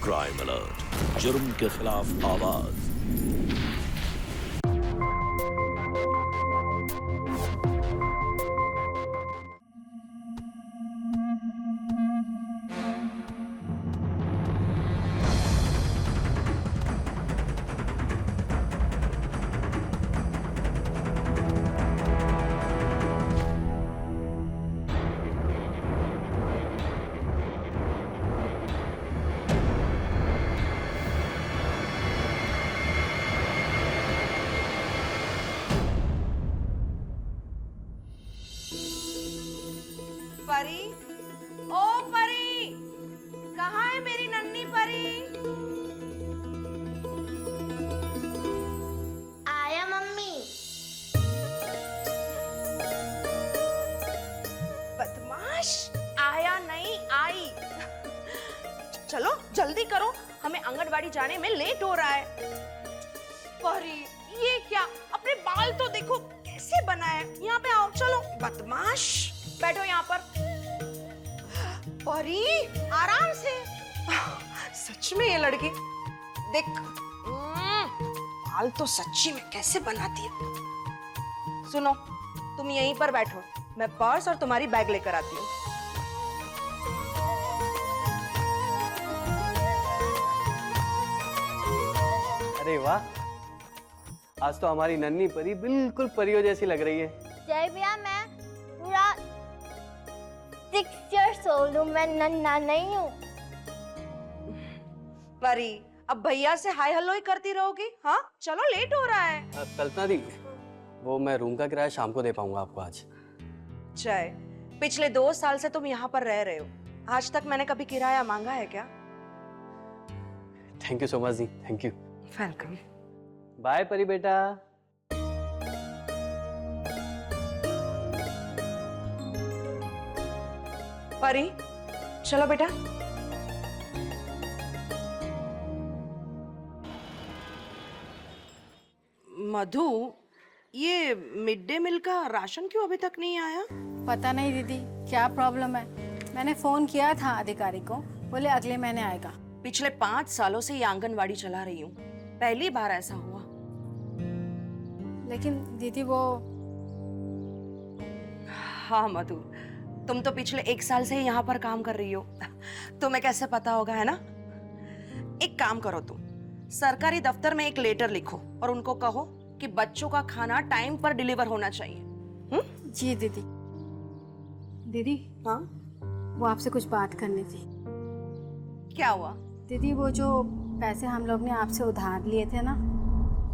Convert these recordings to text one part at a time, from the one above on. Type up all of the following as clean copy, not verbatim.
Crime alert, जुर्म के खिलाफ आवाज। परी, ओ परी, कहाँ है मेरी नन्ही परी? आया मम्मी। बदमाश, आया नहीं आई। चलो जल्दी करो, हमें आंगनवाड़ी जाने में लेट हो रहा है। परी, ये क्या? अपने बाल तो देखो कैसे बनाए। यहाँ पे आओ, चलो। बदमाश, बैठो यहाँ पर। परी, आराम से। सच में ये लड़की देख, बाल तो सच्ची में कैसे बनाती है। सुनो, तुम यहीं पर बैठो, मैं पर्स और तुम्हारी बैग लेकर आती हूँ। अरे वाह, आज तो हमारी नन्ही परी बिल्कुल परियों जैसी लग रही है। जय भैया, मैं पूरा 6 years old हूँ, मैं नन्हा नहीं हूँ। परी, अब भैया से हाय हेलो ही करती रहोगी? हाँ, चलो लेट हो रहा है। कल्पना दी, वो मैं रूम का किराया शाम को दे पाऊंगा आपको आज। जय, पिछले 2 साल से तुम यहाँ पर रह रहे हो, आज तक मैंने कभी किराया मांगा है क्या? थैंक यू सो मच दी, thank you. Welcome. Bye Pari बेटा। परी, चलो बेटा। मधु, ये मिड डे मील का राशन क्यों अभी तक नहीं आया? पता नहीं दीदी, क्या प्रॉब्लम है। मैंने फोन किया था अधिकारी को, बोले अगले महीने आएगा। पिछले 5 सालों से ये आंगनवाड़ी चला रही हूँ, पहली बार ऐसा हुआ। लेकिन दीदी वो हाँ मधु, तुम तो पिछले 1 साल से ही यहाँ पर काम कर रही हो, तुम्हें कैसे पता होगा, है ना? एक काम करो, तुम सरकारी दफ्तर में एक लेटर लिखो और उनको कहो कि बच्चों का खाना टाइम पर डिलीवर होना चाहिए। जी दीदी। दीदी, हाँ, वो आपसे कुछ बात करनी थी। क्या हुआ? दीदी, वो जो पैसे हम लोग ने आपसे उधार लिए थे ना,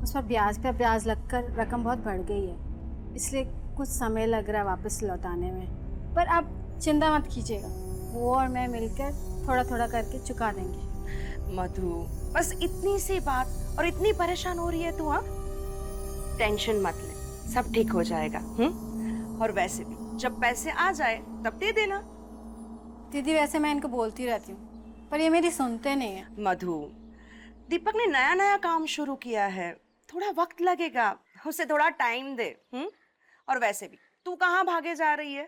उस पर ब्याज पे ब्याज लगकर रकम बहुत बढ़ गई है, इसलिए कुछ समय लग रहा है वापस लौटाने में। पर आप चिंता मत कीजिएगा, वो और मैं मिलकर थोड़ा थोड़ा करके चुका देंगे। मधु, बस इतनी सी बात और इतनी परेशान हो रही है तू? हाँ, टेंशन मत ले, सब ठीक हो जाएगा। और वैसे भी जब पैसे आ जाए तब दे देना। दीदी, वैसे मैं इनको बोलती रहती हूँ, पर ये मेरी सुनते नहीं है। मधु, दीपक ने नया नया काम शुरू किया है, थोड़ा वक्त लगेगा, उसे थोड़ा टाइम दे। और वैसे भी तू कहाँ भागे जा रही है?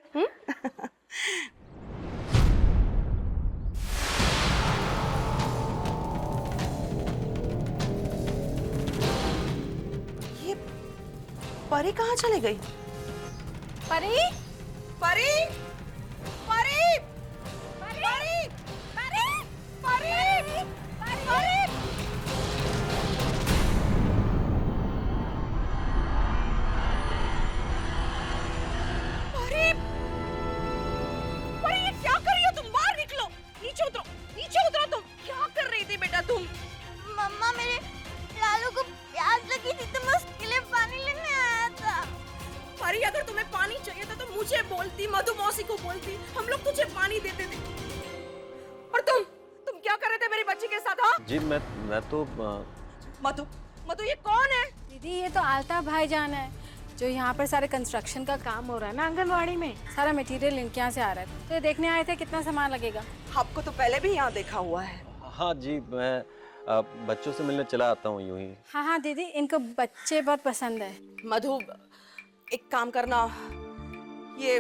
ये परी कहाँ चली गई? परी, परी, परी, परी, परी, परी, परी। परी, परी, ये क्या कर रही हो तुम? बाहर निकलो, नीचे उतरो, नीचे उतरो। तुम क्या कर रही थी बेटा तुम? मम्मा, मेरे लालू को प्यास लगी थी तो मैं उसके लिए पानी लेने आया था। परी, अगर तुम्हें पानी चाहिए था तो मुझे बोलती, मधु मौसी को बोलती, हम लोग तुझे पानी देते थे। और तुम क्या कर रहे थे मेरी बच्ची के साथ? हाँ जी, मैं तो मधु, मधु, ये कौन है? दीदी, ये तो आल्ताफ भाईजान है, जो यहाँ पर सारे कंस्ट्रक्शन का काम हो रहा है ना आंगनवाड़ी में, सारा मटेरियल इनके यहाँ से आ रहा है, तो ये देखने आए थे कितना सामान लगेगा। आपको तो पहले भी यहाँ देखा हुआ है। हाँ जी, मैं बच्चों से मिलने चला आता हूँ यूं ही। हाँ हाँ दीदी, इनको बच्चे बहुत पसंद है। मधु, एक काम करना, ये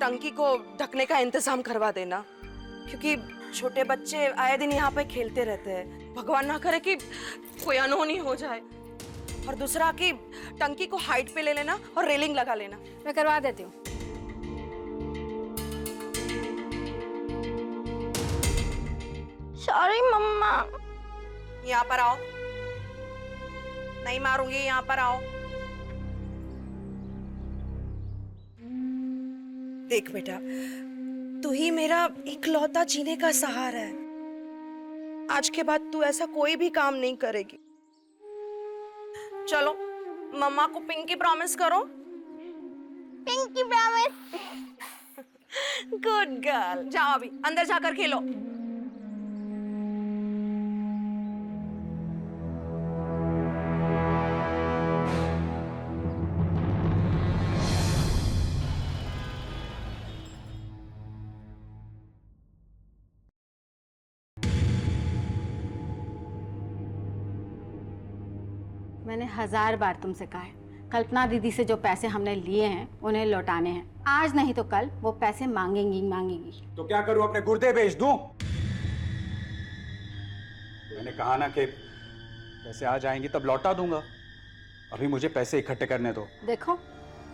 टंकी को ढकने का इंतजाम करवा देना, क्योंकि छोटे बच्चे आए दिन यहाँ पे खेलते रहते हैं, भगवान ना करे कि कोई अनहोनी हो जाए। और दूसरा कि टंकी को हाइट पे ले लेना और रेलिंग लगा लेना। मैं करवा देती हूँ। सॉरी मम्मा। यहाँ पर आओ। नहीं मारूंगी, यहाँ पर आओ। देख बेटा, तू ही मेरा इकलौता जीने का सहारा है। आज के बाद तू ऐसा कोई भी काम नहीं करेगी। चलो मम्मा को पिंकी प्रॉमिस करो। Pinky promise. Good girl. जाओ अभी अंदर जाकर खेलो। मैंने 1000 बार तुमसे कहा है, कल्पना दीदी से जो पैसे हमने लिए हैं उन्हें लौटाने हैं। आज नहीं तो कल वो पैसे मांगेंगी। तो क्या करूं, अपने गुर्दे बेच दूं? मैंने कहा ना कि पैसे आ जाएंगे तब लौटा दूंगा। अभी मुझे पैसे इकट्ठे करने दो। देखो,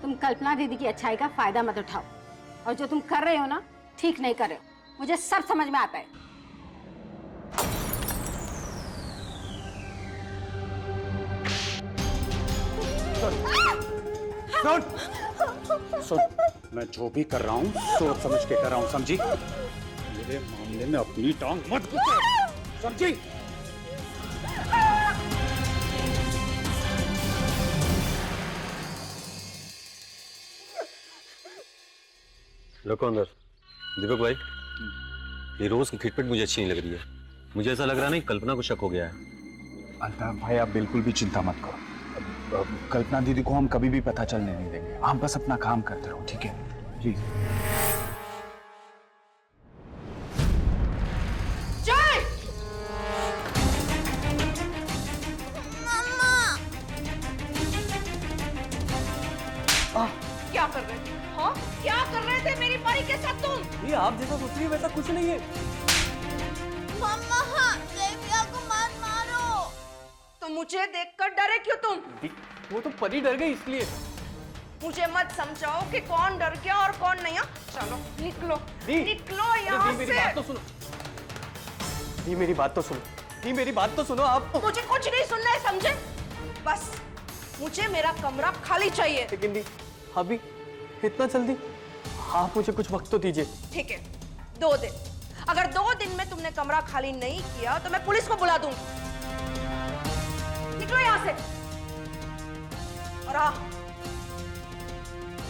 तुम कल्पना दीदी की अच्छाई का फायदा मत उठाओ, और जो तुम कर रहे हो ना, ठीक नहीं कर रहे हो। मुझे सब समझ में आता है। सुन, मैं जो भी कर रहा हूँ सोच समझ के कर रहा हूँ, समझी? मेरे मामले में अपनी टांग मत घुसा, समझी? रखो अंदर। दीपक भाई, ये रोज की खिटपिट मुझे अच्छी नहीं लग रही है। मुझे ऐसा लग रहा नहीं कल्पना को शक हो गया है। अल्ताफ भाई, आप बिल्कुल भी चिंता मत करो। कल्पना दीदी को हम कभी भी पता चलने नहीं देंगे। आप बस अपना काम करते रहो, ठीक है? प्लीज। जय! मम्मा। क्या कर रहे थे? हाँ? क्या कर रहे थे मेरी परी के साथ तुम? ये आप जैसा सोच रही है वैसा कुछ नहीं है। मम्मा हाँ, देविया को मत मारो। तो मुझे देखकर डरे क्यों तुम? वो तो परी डर गई इसलिए। मुझे मत समझाओ कि कौन डर गया और कौन नहीं। चलो निकलो, निकलो यहाँ मेरी से। बात तो सुनो। दी मेरी बात तो सुनो। दी मेरी बात तो सुनो आप। मुझे कुछ नहीं सुनना है, समझे? बस मुझे मेरा कमरा खाली चाहिए। लेकिन दी, अभी इतना जल्दी? आप मुझे कुछ वक्त तो दीजिए। ठीक है, 2 दिन। अगर 2 दिन में तुमने कमरा खाली नहीं किया तो मैं पुलिस को बुला दूंगी। निकलो यहाँ से। और हाँ,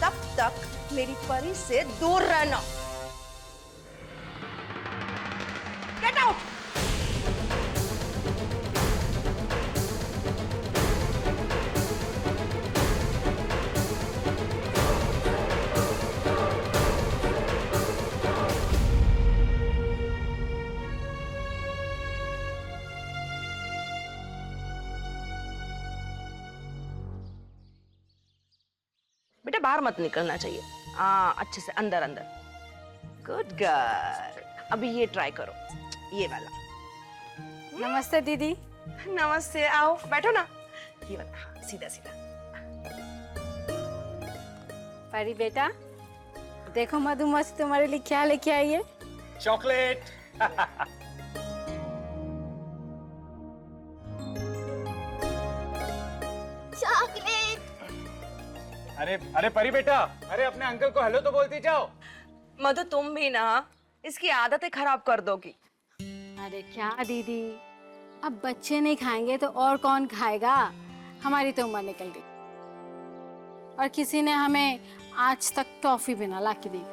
तब तक मेरी परी से दूर रहना। Get out. बेटा बाहर मत निकलना चाहिए। अच्छे से अंदर अंदर। Good girl. अभी ये ट्राई करो, ये वाला। नमस्ते दीदी। नमस्ते, आओ बैठो ना। ये वाला, हाँ, सीधा सीधा। परी बेटा, देखो मधुमक्खी तुम्हारे लिए क्या लेके आई है। चॉकलेट। चॉकलेट। अरे अरे परी बेटा, अरे अपने अंकल को हेलो तो बोलती जाओ। मधु तुम भी ना इसकी आदतें खराब कर दोगी। अरे क्या दीदी, अब बच्चे नहीं खाएंगे तो और कौन खाएगा। हमारी तो उम्र निकल गई, और किसी ने हमें आज तक टॉफी भी ना ला के दी।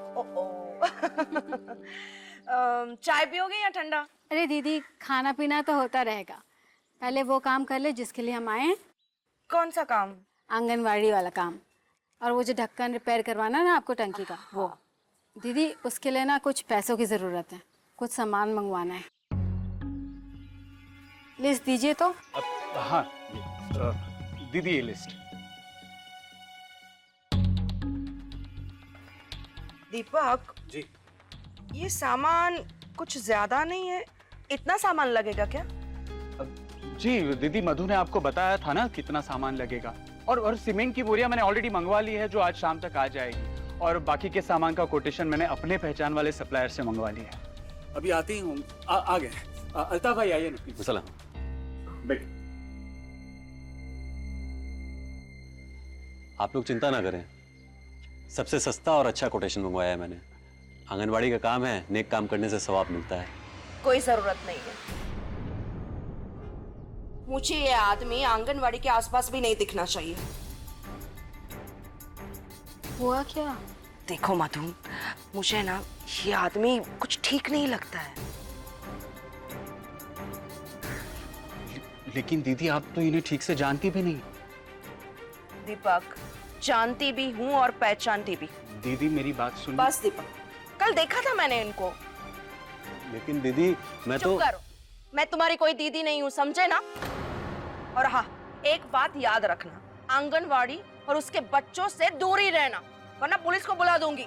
चाय पियोगे या ठंडा? अरे दीदी, खाना पीना तो होता रहेगा, पहले वो काम कर ले जिसके लिए हम आए हैं। कौन सा काम? आंगनवाड़ी वाला काम, और वो जो ढक्कन रिपेयर करवाना ना आपको टंकी का, वो। दीदी उसके लिए ना कुछ पैसों की ज़रूरत है, कुछ सामान मंगवाना है। लिस्ट दीजिए तो। हाँ दीदी, ये लिस्ट। दीपक जी। ये सामान कुछ ज्यादा नहीं है, इतना सामान लगेगा क्या? जी दीदी, मधु ने आपको बताया था ना कितना सामान लगेगा। और सीमेंट की बोरियां मैंने ऑलरेडी मंगवा ली है, जो आज शाम तक आ जाएगी। और बाकी के सामान का कोटेशन मैंने अपने पहचान वाले सप्लायर से मंगवा लिया है। अभी आते ही हूँ, आ गए। अल्ताफ भाई आइए ना। सलाम। बैठ। आप लोग चिंता ना करें, सबसे सस्ता और अच्छा कोटेशन मंगवाया है मैंने। आंगनवाड़ी का काम है, नेक काम करने से सवाब मिलता है। कोई जरूरत नहीं है। मुझे ये आदमी आंगनवाड़ी के आसपास भी नहीं दिखना चाहिए। हुआ क्या? देखो मधु, मुझे ना ये आदमी कुछ ठीक नहीं लगता है। लेकिन दीदी, आप तो इन्हें ठीक से जानती भी नहीं। दीपक, जानती भी हूँ और पहचानती भी। दीदी मेरी बात सुन। बस दीपक, कल देखा था मैंने इनको। लेकिन दीदी मैं तो चुप करो, मैं तुम्हारी कोई दीदी नहीं हूँ, समझे ना? और हाँ, एक बात याद रखना, आंगनवाड़ी और उसके बच्चों से दूर ही रहना, वरना पुलिस को बुला दूंगी।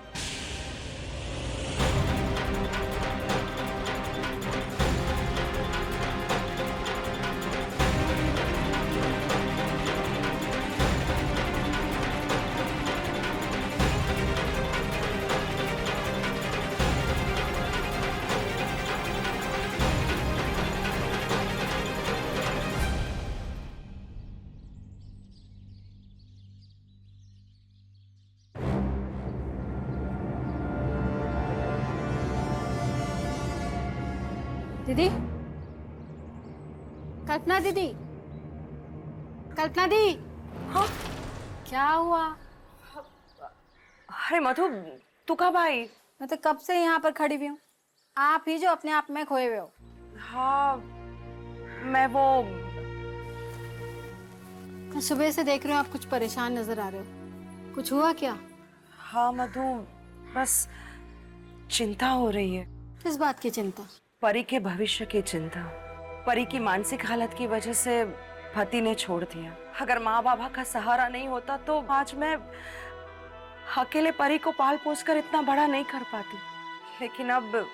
दीदी, कल्पना दीदी, कल्पना दी। हाँ? क्या हुआ? अरे मधु, तू कब आई? मैं तो कब से यहाँ पर खड़ी हुई हूँ, आप ही जो अपने आप में खोए हुए हो। हाँ, मैं वो मैं सुबह से देख रही हूँ आप कुछ परेशान नजर आ रहे हो, कुछ हुआ क्या? हाँ मधु, बस चिंता हो रही है। किस बात की चिंता? परी के भविष्य की चिंता। परी की मानसिक हालत की वजह से पति ने छोड़ दिया। अगर माँ बाबा का सहारा नहीं होता तो आज मैं अकेले परी को पाल पोस कर इतना बड़ा नहीं कर पाती। लेकिन अब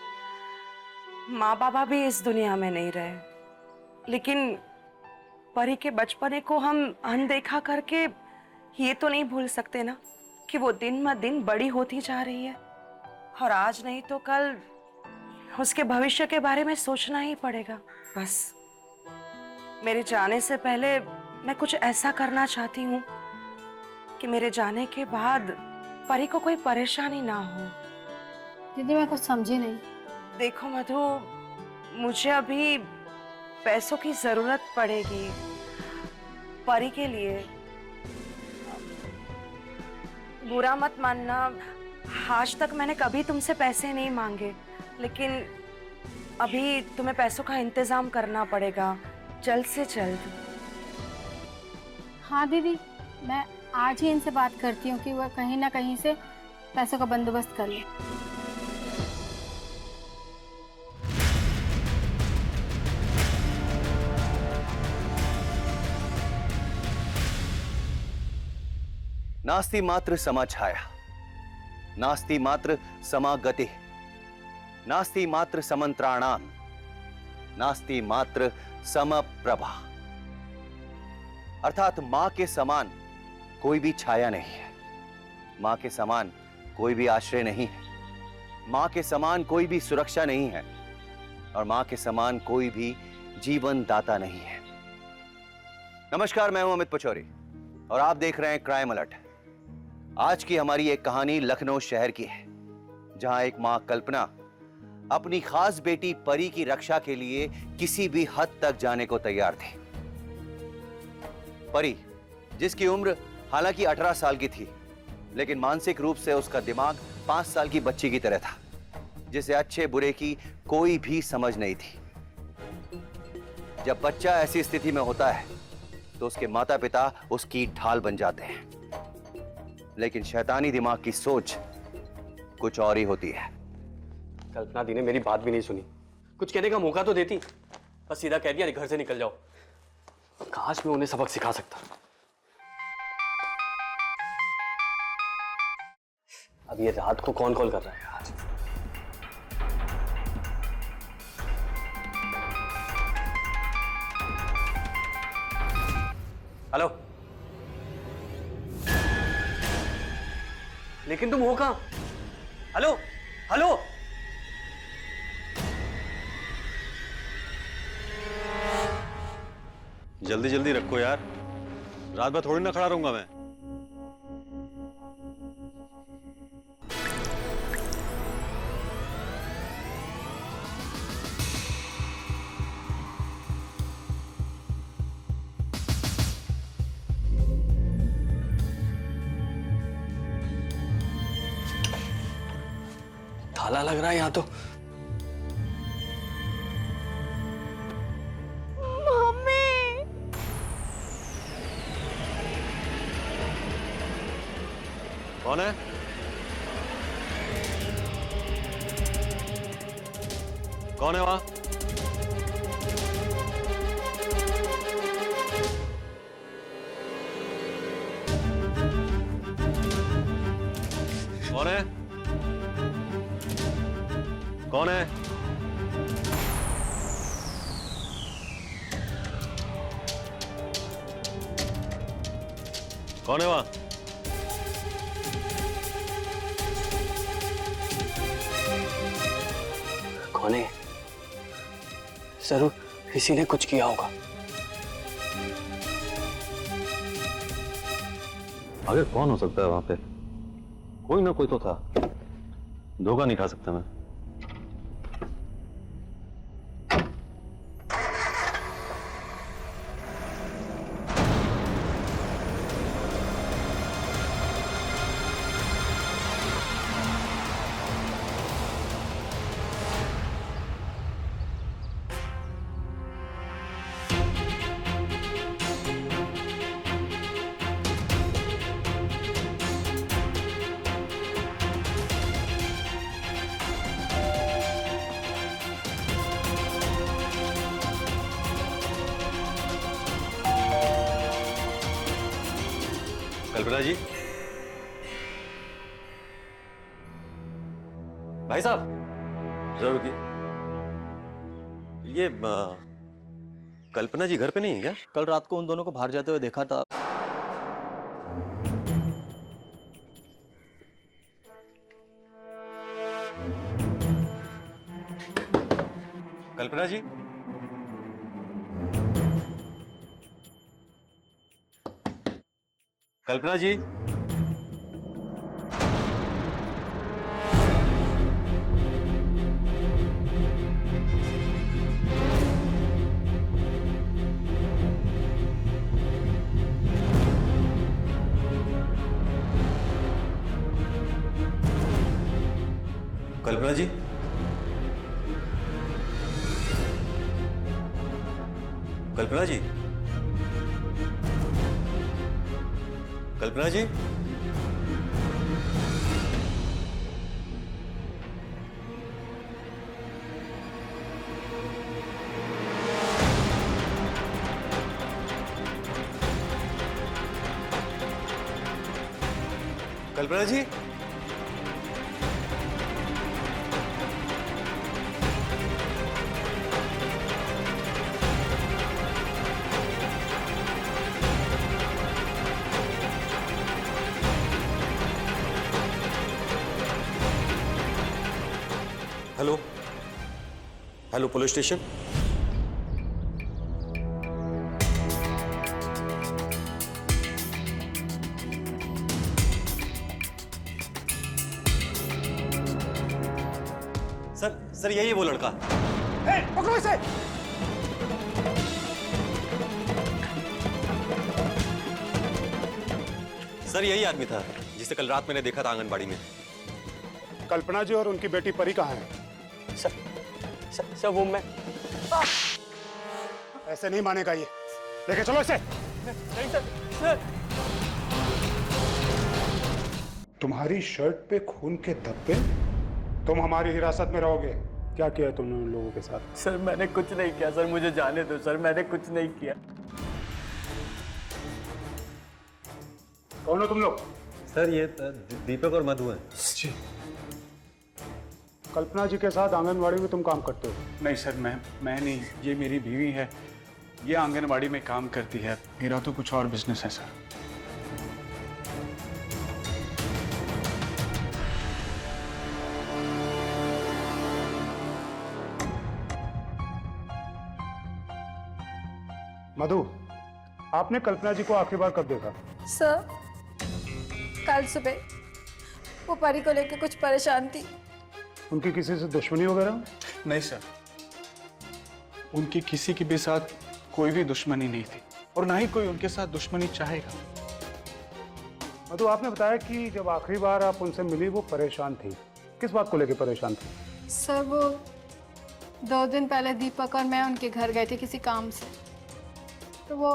माँ बाबा भी इस दुनिया में नहीं रहे। लेकिन परी के बचपने को हम अनदेखा करके ये तो नहीं भूल सकते ना कि वो दिन ब दिन बड़ी होती जा रही है, और आज नहीं तो कल उसके भविष्य के बारे में सोचना ही पड़ेगा। बस मेरे जाने से पहले मैं कुछ ऐसा करना चाहती हूँ कि मेरे जाने के बाद परी को कोई परेशानी ना हो। दीदी मैं कुछ समझी नहीं। देखो मधु, मुझे अभी पैसों की जरूरत पड़ेगी परी के लिए। बुरा मत मानना, आज तक मैंने कभी तुमसे पैसे नहीं मांगे, लेकिन अभी तुम्हें पैसों का इंतजाम करना पड़ेगा, जल्द से जल्द। हाँ दीदी, मैं आज ही इनसे बात करती हूँ कि वह कहीं ना कहीं से पैसों का बंदोबस्त कर ले। नास्ति मात्र समाछाया, नास्ति मात्र समागति, नास्ति मात्र समंत्राणाम, नास्ति मात्र समप्रभा। अर्थात मां के समान कोई भी छाया नहीं है, मां के समान कोई भी आश्रय नहीं है, मां के समान कोई भी सुरक्षा नहीं है, और मां के समान कोई भी जीवन दाता नहीं है। नमस्कार, मैं हूं अमित पचौरी और आप देख रहे हैं क्राइम अलर्ट। आज की हमारी एक कहानी लखनऊ शहर की है, जहां एक मां कल्पना अपनी खास बेटी परी की रक्षा के लिए किसी भी हद तक जाने को तैयार थी। परी, जिसकी उम्र हालांकि 18 साल की थी, लेकिन मानसिक रूप से उसका दिमाग 5 साल की बच्ची की तरह था, जिसे अच्छे बुरे की कोई भी समझ नहीं थी। जब बच्चा ऐसी स्थिति में होता है तो उसके माता पिता उसकी ढाल बन जाते हैं, लेकिन शैतानी दिमाग की सोच कुछ और ही होती है। कल्पना दी ने मेरी बात भी नहीं सुनी, कुछ कहने का मौका तो देती, बस सीधा कह दिया घर से निकल जाओ। काश मैं उन्हें सबक सिखा सकता। अब ये रात को कौन कॉल कर रहा है आज? हेलो, लेकिन तुम हो कहाँ? हेलो हेलो, जल्दी जल्दी रखो यार, रात भर थोड़ी ना खड़ा रहूंगा मैं। ताला लग रहा है यहाँ तो। मम्मी, कौन है? कौन है वहां? कौन है? कौन है? कौन है वहां? कौन है? जरूर किसी ने कुछ किया होगा। आगे कौन हो सकता है वहां पे? कोई ना कोई तो था, धोखा नहीं खा सकता मैं। कल्पना जी, भाई साहब, जरा रुकिए। ये कल्पना जी घर पे नहीं है क्या? कल रात को उन दोनों को बाहर जाते हुए देखा था। Kalpana ji, Kalpana ji, Kalpana ji, Kalpana ji, Kalpana ji, Kalpana ji, hello hello, police station. Sir यही है वो लड़का। पकड़ो इसे। सर यही आदमी था जिसे कल रात मैंने देखा था आंगनबाड़ी में। कल्पना जी और उनकी बेटी परी कहाँ है? सर वो मैं। ऐसे नहीं मानेगा ये, लेके चलो इसे। नहीं सर। तुम्हारी शर्ट पे खून के धब्बे, तुम हमारी हिरासत में रहोगे। क्या किया तुमने उन लोगों के साथ? सर मैंने कुछ नहीं किया सर, मुझे जाने दो सर, मैंने कुछ नहीं किया। कौन हो तुम लोग? सर ये दीपक और मधु हैं। जी। कल्पना जी के साथ आंगनवाड़ी में तुम काम करते हो? नहीं सर, मैं नहीं, ये मेरी बीवी है। ये आंगनवाड़ी में काम करती है, मेरा तो कुछ और बिजनेस है सर। मधु, आपने कल्पना जी को आखिरी बार कब देखा? सर, कल सुबह वो परी को लेकर कुछ परेशान थी। उनकी किसी से दुश्मनी वगैरह? नहीं सर, उनकी किसी के भी साथ कोई भी दुश्मनी नहीं थी और ना ही कोई उनके साथ दुश्मनी चाहेगा। मधु, आपने बताया कि जब आखिरी बार आप उनसे मिली वो परेशान थी। किस बात को लेकर परेशान थी? सर, वो 2 दिन पहले दीपक और मैं उनके घर गए थे किसी काम से, तो वो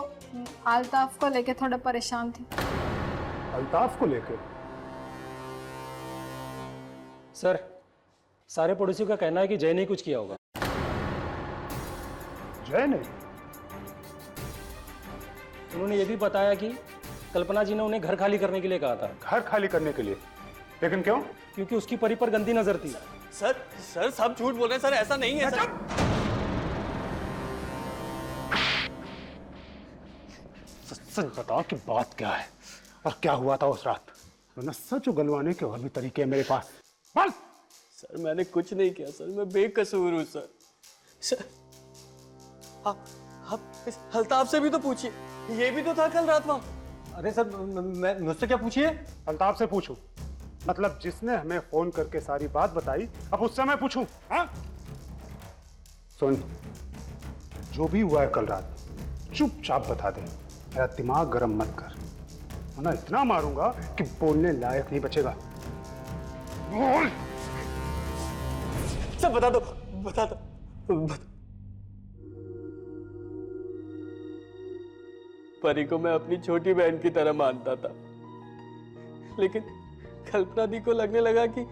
अल्ताफ को लेकर थोड़ा परेशान थी। अल्ताफ को लेकर? सर, सारे पड़ोसियों का कहना है कि जय ने कुछ किया होगा। जय ने? उन्होंने ये भी बताया कि कल्पना जी ने उन्हें घर खाली करने के लिए कहा था। घर खाली करने के लिए? लेकिन क्यों? क्योंकि उसकी परी पर गंदी नजर थी। सर सब झूठ बोल रहे हैं सर, ऐसा नहीं है सर। सच बताओ कि बात क्या है और क्या हुआ था उस रात, वरना सच उगलवाने के और भी तरीके हैं मेरे पास। बोल। सर मैंने कुछ नहीं किया सर, मैं बेकसूर हूँ सर। आप इस अल्ताफ से भी तो पूछिए, ये भी तो था कल रात वहाँ। अरे सर, मैं मुझसे क्या पूछिए? अल्ताफ से पूछूं? मतलब जिसने हमें फोन करके सारी बात बताई, अब उससे मैं पूछूं? हाँ? सुन, जो भी हुआ है कल रात चुपचाप बता दे, मेरा दिमाग गर्म मत कर, वरना इतना मारूंगा कि बोलने लायक नहीं बचेगा। बोल। सर बता दो, बता दो। परी को मैं अपनी छोटी बहन की तरह मानता था, लेकिन कल्पना दी को लगने लगा कि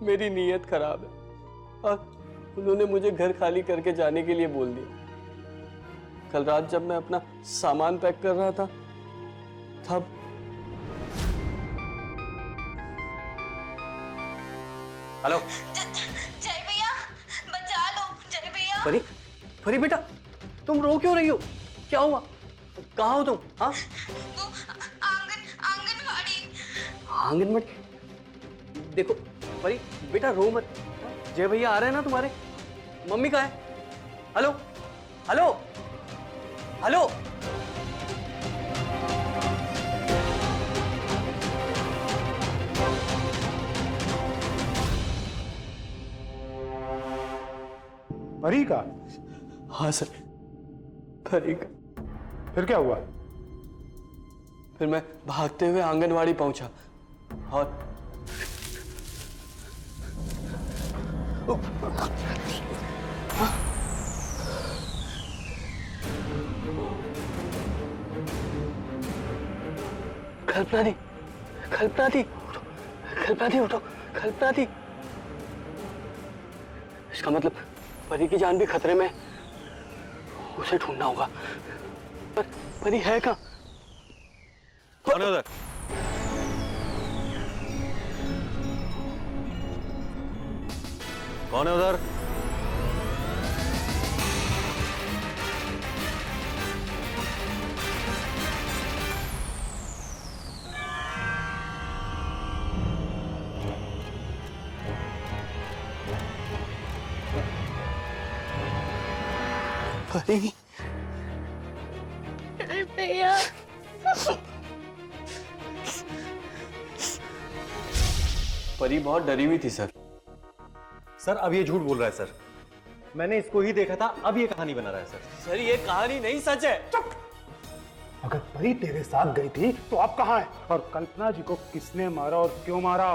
मेरी नीयत खराब है और उन्होंने मुझे घर खाली करके जाने के लिए बोल दिया। कल रात जब मैं अपना सामान पैक कर रहा था तब हेलो जय भैया, बचा लो जय भैया। परी, परी बेटा तुम रो क्यों रही हो? क्या हुआ? कहाँ हो तुम? हाँ, वो आंगनवाड़ी। आंगनबाड़ी? देखो परी बेटा रो मत, जय भैया आ रहे हैं ना तुम्हारे। मम्मी कहाँ है? Hello hello hello. परी का? हाँ सर, परी का। फिर क्या हुआ? फिर मैं भागते हुए आंगनवाड़ी पहुंचा और कल्पना दी, कल्पना दी, कल्पना दी उठो, कल्पना दी। इसका मतलब परी की जान भी खतरे में, उसे ढूंढना होगा। पर परी है कहाँ? कौन है उधर? कौन है उधर? परी भैया, परी बहुत डरी हुई थी सर। सर अब ये झूठ बोल रहा है सर, मैंने इसको ही देखा था, अब ये कहानी बना रहा है सर। सर ये कहानी नहीं सच है। अगर परी तेरे साथ गई थी तो आप कहाँ हैं? और कल्पना जी को किसने मारा और क्यों मारा?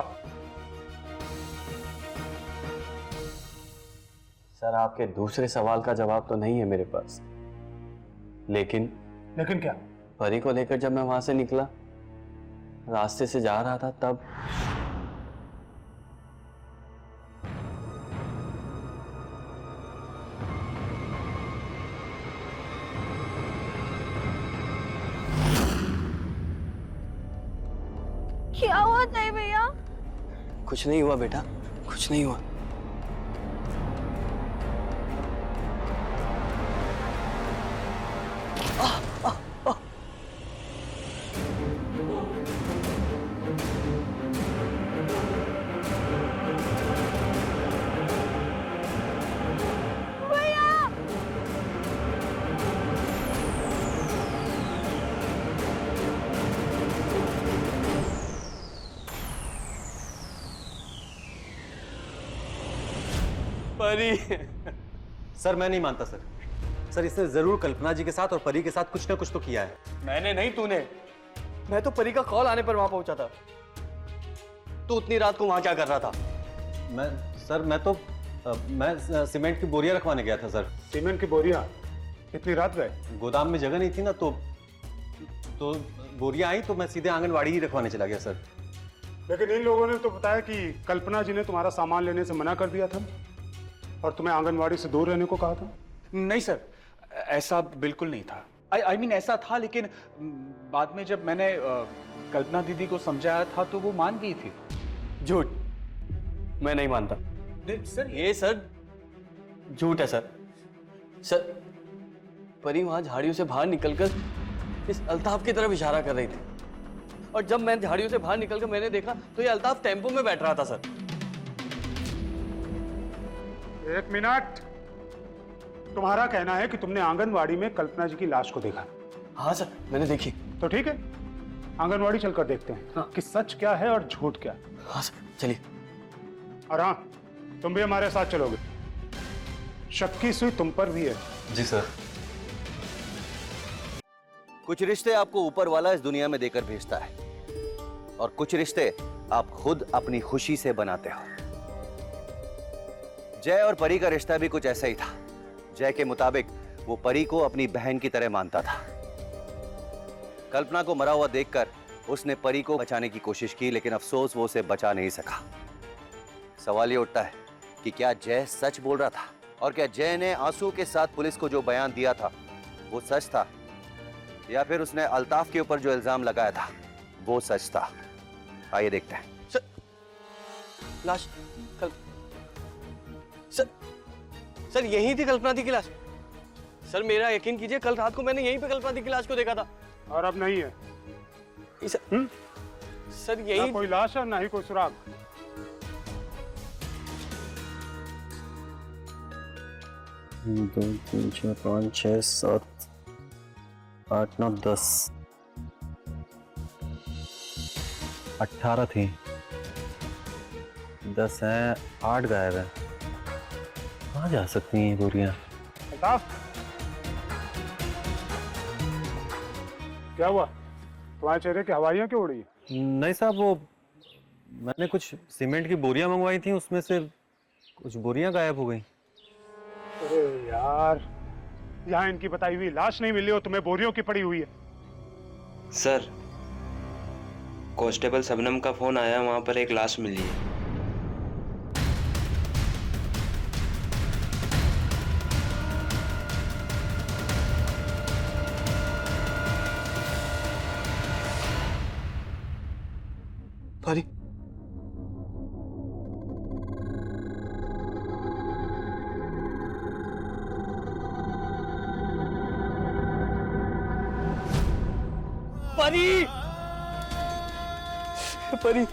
सर आपके दूसरे सवाल का जवाब तो नहीं है मेरे पास, लेकिन क्या? परी को लेकर जब मैं वहां से निकला, रास्ते से जा रहा था, तब क्या हुआ जय भैया? कुछ नहीं हुआ बेटा, कुछ नहीं हुआ। परी। सर मैं नहीं मानता सर। सर इसने जरूर कल्पना जी के साथ और परी के साथ कुछ ना कुछ तो किया है। मैंने नहीं, तूने। मैं तो परी का कॉल आने पर वहां पहुंचा था। तू उतनी रात को वहां क्या कर रहा था? मैं सीमेंट की बोरियां रखवाने गया था सर। सीमेंट की बोरियां इतनी रात गए? गोदाम में जगह नहीं थी ना, तो बोरियां आई तो मैं सीधे आंगनवाड़ी ही रखवाने चला गया सर। लेकिन इन लोगों ने तो बताया कि कल्पना जी ने तुम्हारा सामान लेने से मना कर दिया था और तुम्हें आंगनवाड़ी से दूर रहने को कहा था। नहीं सर, ऐसा बिल्कुल नहीं था। आई मीन ऐसा था, लेकिन बाद में जब मैंने कल्पना दीदी को समझाया था तो वो मान गई थी। झूठ। मैं नहीं मानता। सर ये सर झूठ है सर। सर परी वहां झाड़ियों से बाहर निकलकर इस अल्ताफ की तरफ इशारा कर रही थी, और जब मैं झाड़ियों से बाहर निकलकर मैंने देखा तो ये अल्ताफ टेम्पो में बैठ रहा था सर। एक मिनट। तुम्हारा कहना है कि तुमने आंगनवाड़ी में कल्पना जी की लाश को देखा? हाँ सर, मैंने देखी। तो ठीक है, आंगनवाड़ी चलकर देखते हैं कि सच क्या है और झूठ क्या। हाँ सर, चलिए। और हाँ, तुम भी हमारे साथ चलोगे। शक की सुई तुम पर भी है। जी सर। कुछ रिश्ते आपको ऊपर वाला इस दुनिया में देकर भेजता है, और कुछ रिश्ते आप खुद अपनी खुशी से बनाते हो। जय और परी का रिश्ता भी कुछ ऐसा ही था। जय के मुताबिक वो परी को अपनी बहन की तरह मानता था। कल्पना को मरा हुआ देखकर उसने परी को बचाने की कोशिश की, लेकिन अफसोस वो उसे बचा नहीं सका। सवाल ये उठता है कि क्या जय सच बोल रहा था, और क्या जय ने आंसू के साथ पुलिस को जो बयान दिया था वो सच था, या फिर उसने अल्ताफ के ऊपर जो इल्जाम लगाया था वो सच था। आइए देखते हैं। सर लाश सर यही थी कल्पना दी की लाश। सर मेरा यकीन कीजिए, कल रात को मैंने यहीं पे कल्पना दी की लाश को देखा था। और अब नहीं है? सर यही ना कोई लाश है, ना ही कोई सुराग। दो, तीन, चार, 5, 6, 7, 8, 9, 10, 18 थी। 10 हैं, 8 गायब है। कहाँ जा सकती हैं ये बोरियां? अल्ताफ, क्या हुआ? तुम्हारे चेहरे की हवाइयां क्यों उड़ी? नहीं साहब, वो मैंने कुछ सीमेंट की बोरियां मंगवाई थी, उसमें से कुछ बोरियां गायब हो गई। अरे यार, यहाँ इनकी बताई हुई लाश नहीं मिली और तुम्हें बोरियों की पड़ी हुई है। सर, कांस्टेबल शबनम का फोन आया, वहां पर एक लाश मिली है। परी, परी, परी,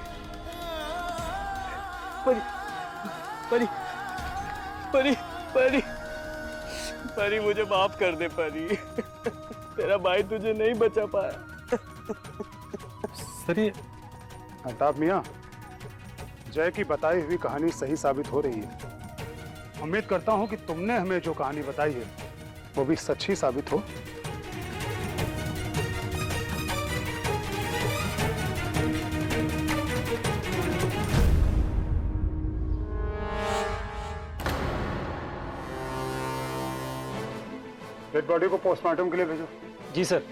परी, परी, परी, परी, परी, मुझे माफ कर दे परी। तेरा भाई तुझे नहीं बचा पाया। सर ये अल्ताफ मियां, जय की बताई हुई कहानी सही साबित हो रही है। उम्मीद करता हूं कि तुमने हमें जो कहानी बताई है वो भी सच्ची साबित हो। डेड बॉडी को पोस्टमार्टम के लिए भेजो। जी सर।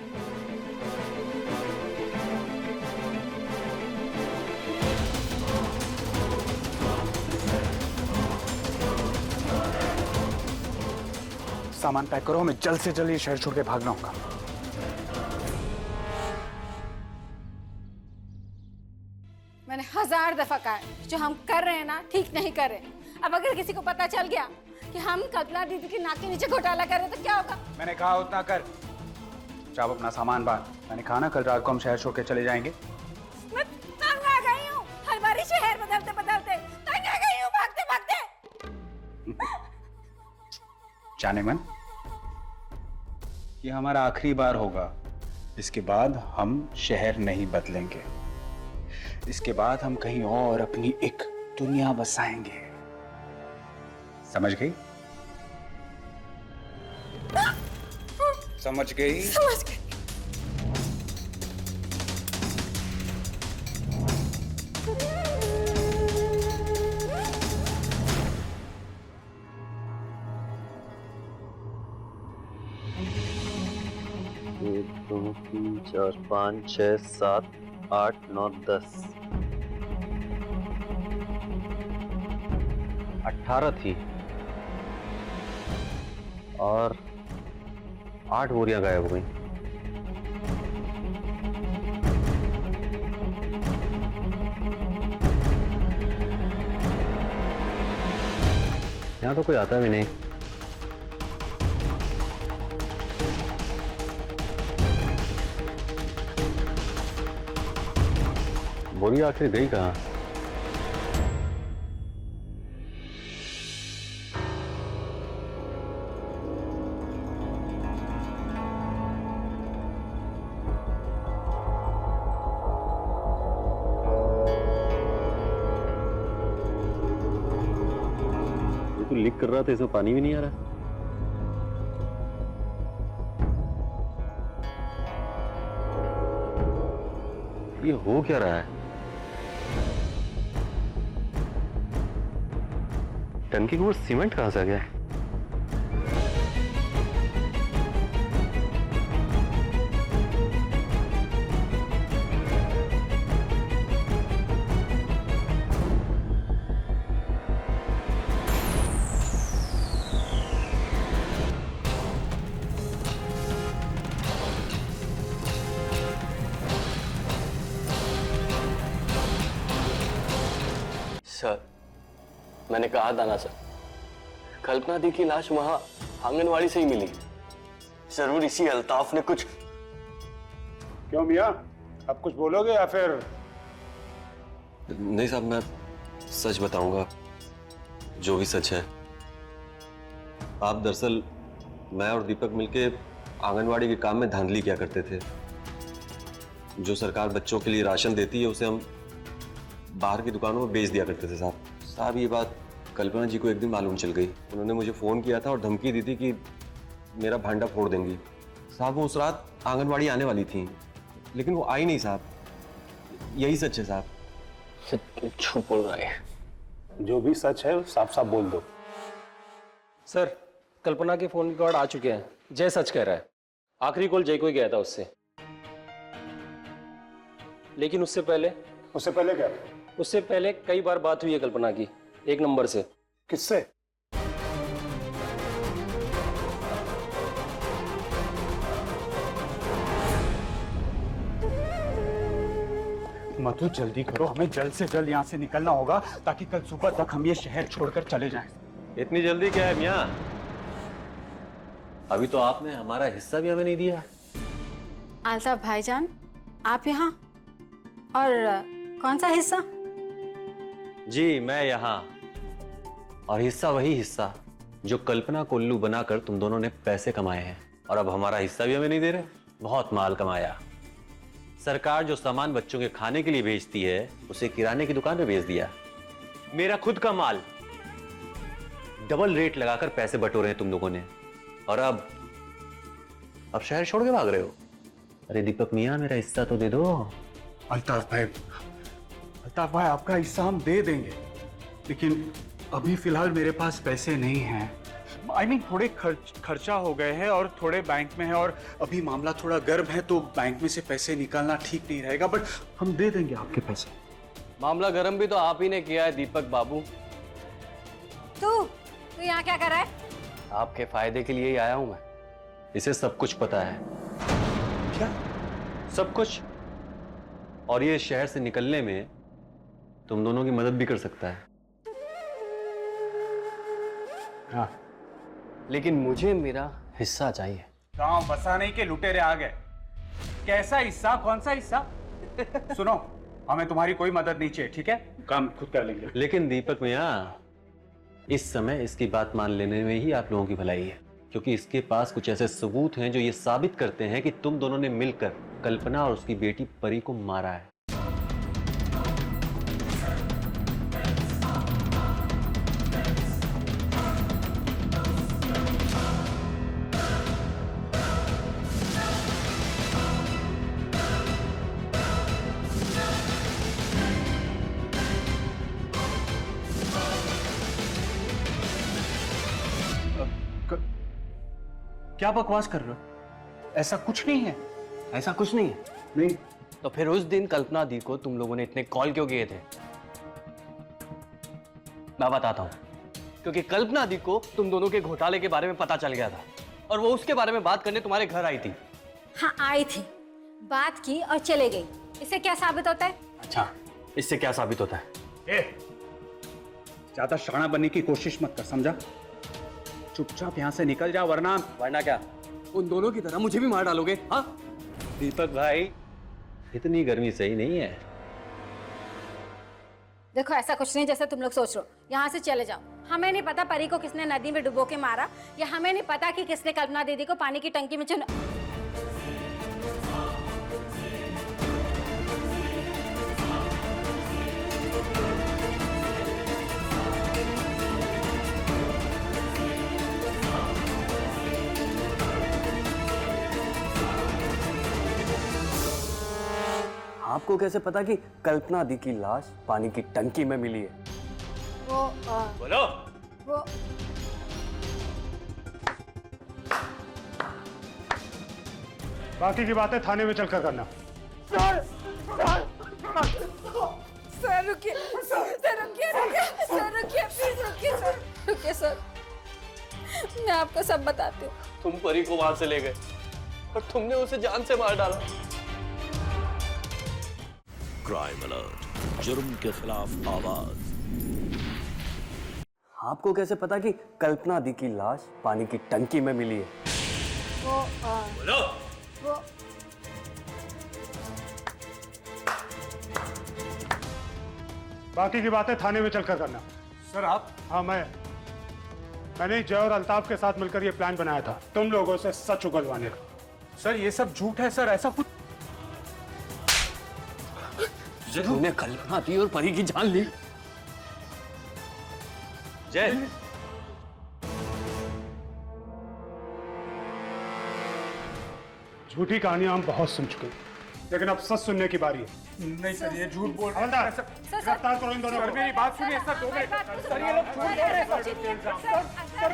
सामान पैक करो, हमें जल्द से जल्द ये शहर छोड़ के भागना होगा। मैंने 1000 दफा कहा है, जो हम कर रहे हैं ना ठीक नहीं कर रहे। अब अगर किसी को पता चल गया कि हम कल्पना दीदी की नाक के नीचे घोटाला कर रहे तो क्या होगा? मैंने कहा उतना कर। चुपचाप अपना सामान बांध। मैंने कहा ना कल रात को हम शहर छोड़ के चले जाएंगे। मैं तंग आ गई हूँ, हर बारी शहर बदलते बदलते तंग आ गई हूँ, भागते भागते। जाने मन, ये हमारा आखिरी बार होगा। इसके बाद हम शहर नहीं बदलेंगे। इसके बाद हम कहीं और अपनी एक दुनिया बसाएंगे। समझ गई? समझ गई? समझ गई। एक, दो, तीन, चार, 5, 6, 7, 8, 9, 10, 18 थी और 8 बोरियां गायब हो गई। यहाँ तो कोई आता भी नहीं। बोरी आखिर गई कहाँ? ये तो लीक कर रहा था, इसमें पानी भी नहीं आ रहा। ये हो क्या रहा है? टंकी के ऊपर सीमेंट कहां से आ गया? सर, मैंने कहा था ना सर, कल्पना दी की लाश वहां आंगनवाड़ी से ही मिली। जरूर इसी अल्ताफ ने कुछ। क्यों मियां, अब कुछ बोलोगे या फिर? नहीं साहब, मैं सच बताऊंगा, जो भी सच है। आप दरअसल मैं और दीपक मिलके आंगनवाड़ी के काम में धांधली किया करते थे। जो सरकार बच्चों के लिए राशन देती है उसे हम बाहर की दुकानों में बेच दिया करते थे साहब। ये बात कल्पना जी को एक दिन मालूम चल गई। उन्होंने मुझे फ़ोन किया था और धमकी दी थी कि मेरा भांडा फोड़ देंगी। साहब वो उस रात आंगनवाड़ी आने वाली थी, लेकिन वो आई नहीं साहब। यही सच है साहब। झूठ बोल रहा है। जो भी सच है साफ साफ बोल दो। सर, कल्पना के फोन रिकॉर्ड आ चुके हैं। जय सच कह रहा है। आखिरी कॉल जय को ही गया था उससे। लेकिन उससे पहले क्या? उससे पहले कई बार बात हुई है कल्पना की, एक नंबर से। किससे? मधु जल्दी करो, हमें जल्द से जल्द यहाँ से निकलना होगा ताकि कल सुबह तक हम ये शहर छोड़कर चले जाएं। इतनी जल्दी क्या है मियां? अभी तो आपने हमारा हिस्सा भी हमें नहीं दिया। अल्ताफ भाईजान, आप यहाँ? और कौन सा हिस्सा? जी मैं यहाँ, और हिस्सा वही हिस्सा जो कल्पना को उल्लू बनाकर तुम दोनों ने पैसे कमाए हैं, और अब हमारा हिस्सा भी हमें नहीं दे रहे। बहुत माल कमाया। सरकार जो सामान बच्चों के खाने के लिए भेजती है उसे किराने की दुकान पे भेज दिया। मेरा खुद का माल डबल रेट लगाकर पैसे बटोरे हैं तुम लोगों ने, और अब शहर छोड़ के भाग रहे हो। अरे दीपक मियां, मेरा हिस्सा तो दे दो। अल्ताफ भाई आपका हिस्सा हम दे देंगे, लेकिन अभी फिलहाल मेरे पास पैसे नहीं हैं। I mean, थोड़े खर्चा हो गए हैं और थोड़े बैंक में है, और अभी मामला थोड़ा गर्म है तो बैंक में से पैसे निकालना ठीक नहीं रहेगा, बट हम दे देंगे आपके पैसे। मामला गर्म भी तो आप ही ने किया है दीपक बाबू। तू यहाँ क्या कर रहा है? आपके फायदे के लिए ही आया हूं मैं। इसे सब कुछ पता है। क्या? सब कुछ। और ये शहर से निकलने में तुम दोनों की मदद भी कर सकता है। हाँ, लेकिन मुझे मेरा हिस्सा चाहिए। गांव बसाने के लुटेरे आ गए, कैसा हिस्सा? कौन सा हिस्सा? सुनो, हमें तुम्हारी कोई मदद नहीं चाहिए, ठीक है? काम खुद कर लेंगे। लेकिन दीपक मियां, इस समय इसकी बात मान लेने में ही आप लोगों की भलाई है, क्योंकि इसके पास कुछ ऐसे सबूत हैं जो ये साबित करते हैं कि तुम दोनों ने मिलकर कल्पना और उसकी बेटी परी को मारा है। क्या बकवास कर रहे हो? ऐसा कुछ नहीं है। ऐसा कुछ नहीं है। नहीं। तो फिर उस दिन कल्पना दी को तुम लोगों ने इतने कॉल क्यों किए थे? मैं बताता हूँ। क्योंकि कल्पना दी को तुम दोनों के घोटाले के बारे में पता चल गया था और वो उसके बारे में बात करने तुम्हारे घर आई थी। हाँ आई थी, बात की और चले गई। इससे क्या साबित होता है? अच्छा, इससे क्या साबित होता है? ज्यादा शाना बनने की कोशिश मत कर, समझा? चुपचाप यहाँ से निकल जा, वरना क्या उन दोनों की तरह मुझे भी मार डालोगे? हाँ दीपक भाई, इतनी गर्मी सही नहीं है। देखो ऐसा कुछ नहीं जैसा तुम लोग सोच रहे हो। यहाँ से चले जाओ। हमें नहीं पता परी को किसने नदी में डुबो के मारा, या हमें नहीं पता कि किसने कल्पना दीदी को पानी की टंकी में चुना। आपको कैसे पता कि कल्पना दी की लाश पानी की टंकी में मिली है? बोलो। वो बाकी की बातें थाने में चलकर करना। सर रुकिए, सर रुकिए, सर रुकिए, प्लीज रुकिए सर, रुकिए सर, मैं आपको सब बताती हूँ। तुम परी को वहां से ले गए और तुमने उसे जान से मार डाला। क्राइम अलर्ट, जुर्म के खिलाफ आवाज। आपको कैसे पता कि कल्पना दी की लाश पानी की टंकी में मिली है? बोलो। वो बाकी की बातें थाने में चलकर करना। सर आप? हाँ मैंने जय और अल्ताफ के साथ मिलकर ये प्लान बनाया था, तुम लोगों से सच उगलवाने का। सर ये सब झूठ है सर, ऐसा कुछ। तुमने कल्पना दी और परी की जान ली। जय, झूठी कहानियां हम बहुत सुन चुके हैं, लेकिन अब सच सुनने की बारी है। नहीं सर, ये झूठ बोल रहे हवलदार, हैं। गिरफ्तार करो इन दोनों को। मेरी बात सुनिए सर, दो मिनट। सर ये लोग झूठ बोल रहे हैं सर,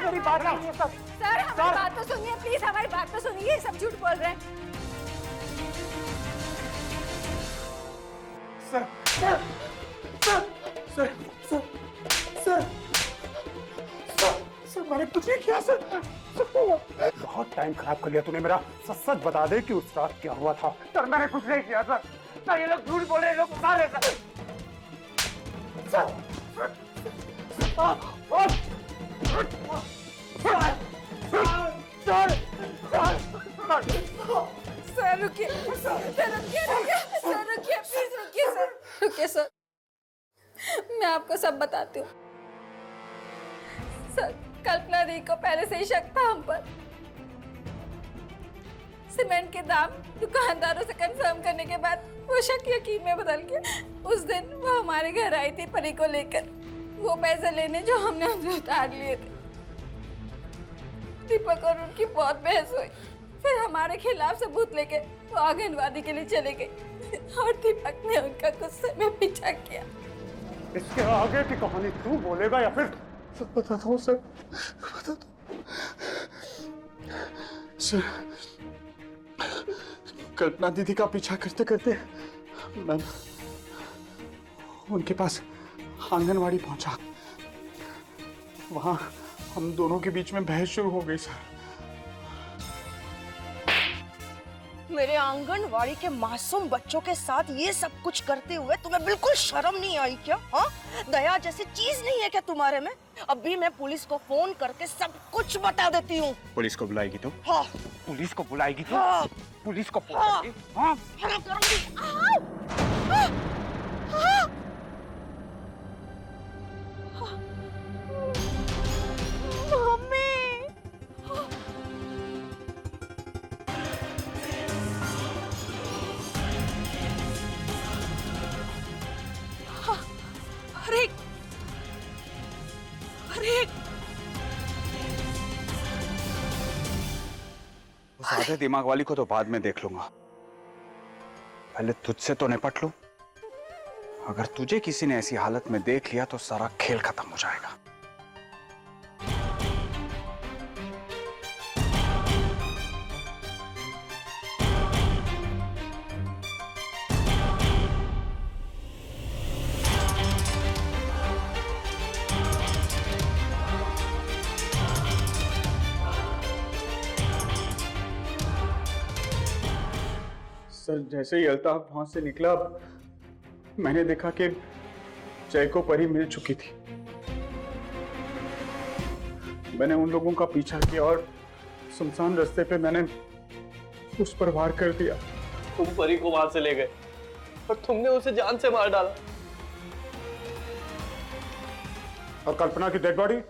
मेरी बात सुनिए सर। सर हमारी बात तो सुनिए प्लीज, हमारी बात तो सुनिए, सब झूठ बोल रहे हैं। Sir sir sir sir sir sir sir मैंने कुछ नहीं किया सर। बहुत टाइम खराब कर लिया तूने मेरा। सच सच बता दे कि उस रात क्या हुआ था। सर मैंने कुछ नहीं किया सर। सर ये लोग झूठ बोल रहे हैं, लोग बता रहे हैं सर। सर रुकिए, सर रुकिए, सर रुकिए, प्लीज रुकिए सर, रुकिए सर, मैं आपको सब बताती हूँ। सर कल्पना दी को पहले से ही शक था हम पर। सीमेंट के दाम दुकानदारों से कंफर्म करने के बाद वो शक यकीन में बदल गया। उस दिन वो हमारे घर आई थी परी को लेकर, वो पैसे लेने जो हमने उनसे उतार लिए थे। दीपक और उनकी बहुत बहस हुई, फिर हमारे खिलाफ सबूत लेके वो आंगनवाड़ी के लिए चले गए और दीपक ने उनका गुस्से में पीछा किया। इसके आगे की कहानी तू बोलेगा या फिर? बताता हूँ सर, बताता हूँ सर। कल्पना दीदी का पीछा करते करते मैं उनके पास आंगनवाड़ी पहुंचा। वहां हम दोनों के बीच में बहस शुरू हो गई सर। मेरे आंगनवाड़ी के मासूम बच्चों के साथ ये सब कुछ करते हुए तुम्हें बिल्कुल शर्म नहीं आई क्या? हाँ, दया जैसी चीज नहीं है क्या तुम्हारे में? अभी मैं पुलिस को फोन करके सब कुछ बता देती हूँ। पुलिस को बुलाएगी तो? हाँ। पुलिस को बुलाएगी तो? हाँ। पुलिस को फोन हाँ। करके? हाँ। हाँ, करूँगी। हाँ। हाँ। अरे अरे उस आधे दिमाग वाली को तो बाद में देख लूंगा, पहले तुझसे तो निपट लूं। अगर तुझे किसी ने ऐसी हालत में देख लिया तो सारा खेल खत्म हो जाएगा। सर, जैसे ही अल्ताफ वहां से निकला मैंने देखा कि जय को परी मिल चुकी थी। मैंने उन लोगों का पीछा किया और सुनसान रास्ते पे मैंने उस पर वार कर दिया। तुम परी को वहां से ले गए और तुमने उसे जान से मार डाला। और कल्पना की डेड बॉडी?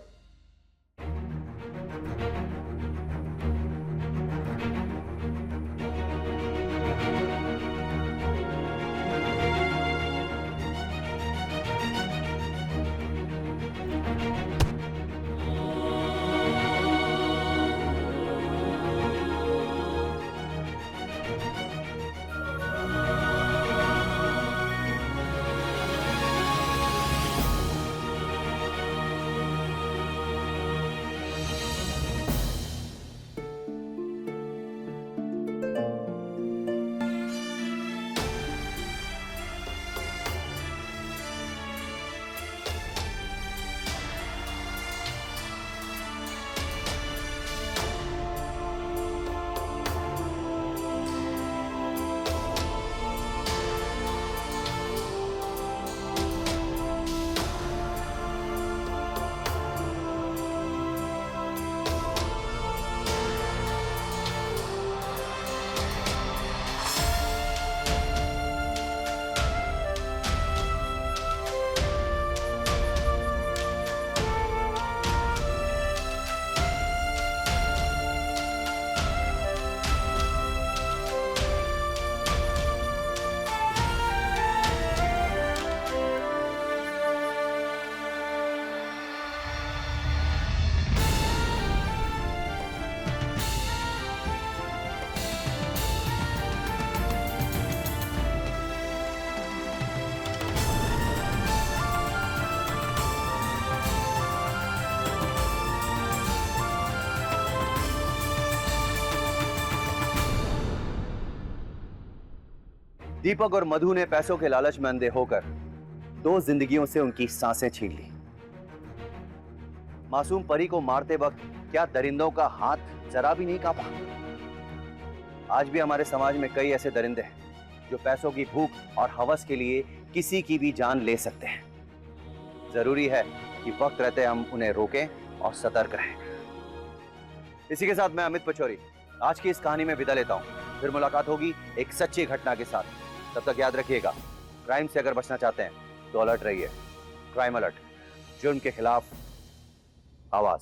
दीपक और मधु ने पैसों के लालच में अंधे होकर 2 जिंदगियों से उनकी सांसें छीन ली। मासूम परी को मारते वक्त क्या दरिंदों का हाथ जरा भी नहीं कांपा? आज भी हमारे समाज में कई ऐसे दरिंदे हैं जो पैसों की भूख और हवस के लिए किसी की भी जान ले सकते हैं। जरूरी है कि वक्त रहते हम उन्हें रोकें और सतर्क रहें। इसी के साथ मैं अमित पचौरी आज की इस कहानी में विदा लेता हूं। फिर मुलाकात होगी एक सच्ची घटना के साथ। तब तक याद रखिएगा, क्राइम से अगर बचना चाहते हैं तो अलर्ट रहिए। क्राइम अलर्ट, जुर्म के खिलाफ आवाज।